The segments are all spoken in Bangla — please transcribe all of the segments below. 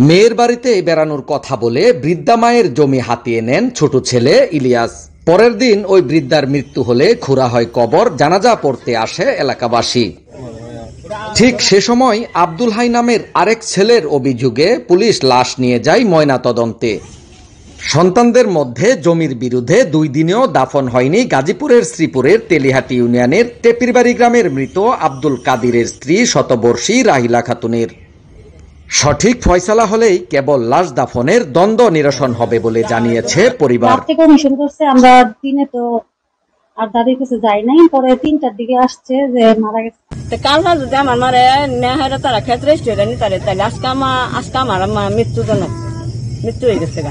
মেয়ের বাড়িতে বেড়ানোর কথা বলে বৃদ্ধা মায়ের জমি হাতিয়ে নেন ছোট ছেলে ইলিয়াস। পরের দিন ওই বৃদ্ধার মৃত্যু হলে খোঁড়া হয় কবর, জানাজা পড়তে আসে এলাকাবাসী। ঠিক সে সময় আব্দুল হাই নামের আরেক ছেলের অভিযোগে পুলিশ লাশ নিয়ে যায় ময়না তদন্তে। সন্তানদের মধ্যে জমির বিরুদ্ধে 2 দিনেও দাফন হয়নি গাজীপুরের শ্রীপুরের তেলিহাটি ইউনিয়নের টেপিরবাড়ি গ্রামের মৃত আব্দুল কাদিরের স্ত্রী শতবর্ষী রাহিলা খাতুনের। সঠিক ফয়সালা হলেই কেবল লাশ দাফনের দ্বন্দ্ব নিরসন হবে বলে জানিয়েছে পরিবার। আমরা দিনে তো আর দাদির কাছে যাই নাই, পরে 3টার দিকে আসছে যে মারা গেছে। কাল না যদি আমার মারে নেহারে তারা ক্ষেত্রে স্টুডেন্ট তাহলে আজকে আমার মৃত্যুজনক মৃত্যু হয়ে গেছে।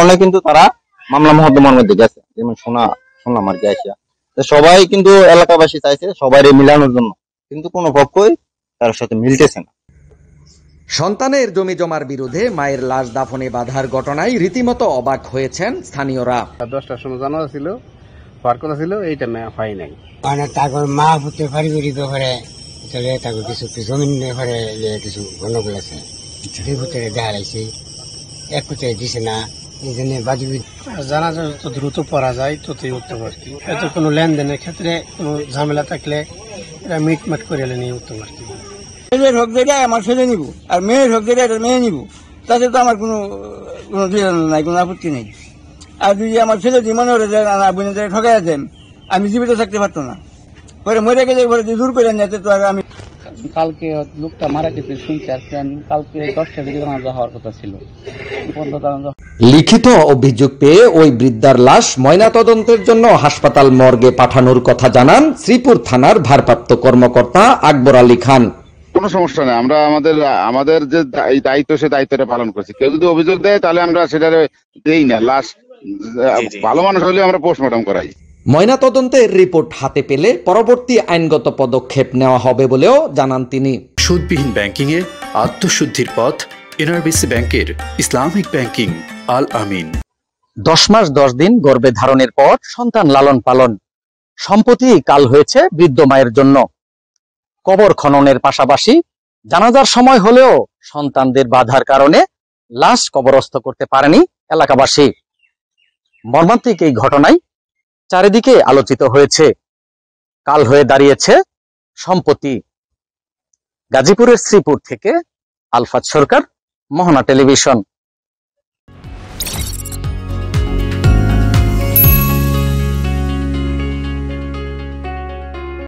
অনেক কিন্তু তারা মামলা মহদ্দমার মধ্যে গেছে, যেমন শুনলাম আর কি আসিয়া সবাই কিন্তু এলাকাবাসী চাইছে সবাই মিলানোর জন্য, কিন্তু কোনো পক্ষই তার সাথে মিলতেছে না। সন্তানের জমি জমার বিরুদ্ধে মায়ের লাশ দাফনে বাধার ঘটনায় রীতিমতো অবাক হয়েছেন স্থানীয়রা। 10টার সময় জানাজা ছিল, হওয়ার কথা ছিল, এইটা হয় নাই। তারপর মা পুত্র পারিবারিক ব্যাপারে তারপর কিছু জমিন ব্যাপারে কিছু গন্ডগোল আছে, দুই পুত্রে দেখা লাগছে, এক পুত্রে দিছে না, এই জন্য জানাজা যত দ্রুত পড়া যায় ততই উত্তম আর কি। এত কোনো লেনদেনের ক্ষেত্রে কোনো ঝামেলা থাকলে এটা মিটমাট করে নিয়ে উত্তম আর কি। ছেলের হক যেটা আমার ছেলে নিব, আর মেয়ের হক যেটা এটা মেয়ে নিব, তাতে তো আমার কোনো নাই, কোনো আপত্তি নেই। আর যদি আমার ছেলে যদি মনে হলে বোনের ঠকাই দেন, আমি জীবিত থাকতে পারতো না, পরে মরে গেলে দূর করে নিতে তো আর আমি। কালকে লোকটা মারা গেছে শুনছি, আর কালকে 10টার দিকে জানাজা হওয়ার কথা ছিল। লিখিত অভিযোগ পেয়ে ওই বৃদ্ধার লাশ ময়না তদন্তের জন্য হাসপাতাল মর্গে পাঠানোর কথা জানান শ্রীপুর থানার ভারপ্রাপ্ত কর্মকর্তা আকবর আলী খান। কোনো সমস্যা নেই, আমরা আমাদের যে দায়িত্ব সে দায়িত্বটা পালন করছি। কেউ যদি অভিযোগ দেয় তাহলে আমরা সেটা দেই না, লাশ ভালো মানুষ হলে আমরা পোস্টমর্টম করাই। ময়না তদন্তের রিপোর্ট হাতে পেলে পরবর্তী আইনগত পদক্ষেপ নেওয়া হবে বলেও জানান তিনি। সুদবিহীন ব্যাংকিং এ আত্মশুদ্ধির পথ এনআরবিসি ব্যাংকের ইসলামিক ব্যাংকিং আল আমিন। 10 মাস 10 দিন গর্ভে ধারণের পর সন্তান লালন পালন, সম্প্রতি কাল হয়েছে বৃদ্ধ মায়ের জন্য। কবর খননের পাশাপাশি জানাজার সময় হলেও সন্তানদের বাধার কারণে লাশ কবরস্থ করতে পারেনি এলাকাবাসী। মর্মান্তিক এই ঘটনায় চারিদিকে আলোচিত হয়েছে, কাল হয়ে দাঁড়িয়েছে সম্পত্তি। গাজীপুরের শ্রীপুর থেকে আলফাত সরকার, মোহনা টেলিভিশন।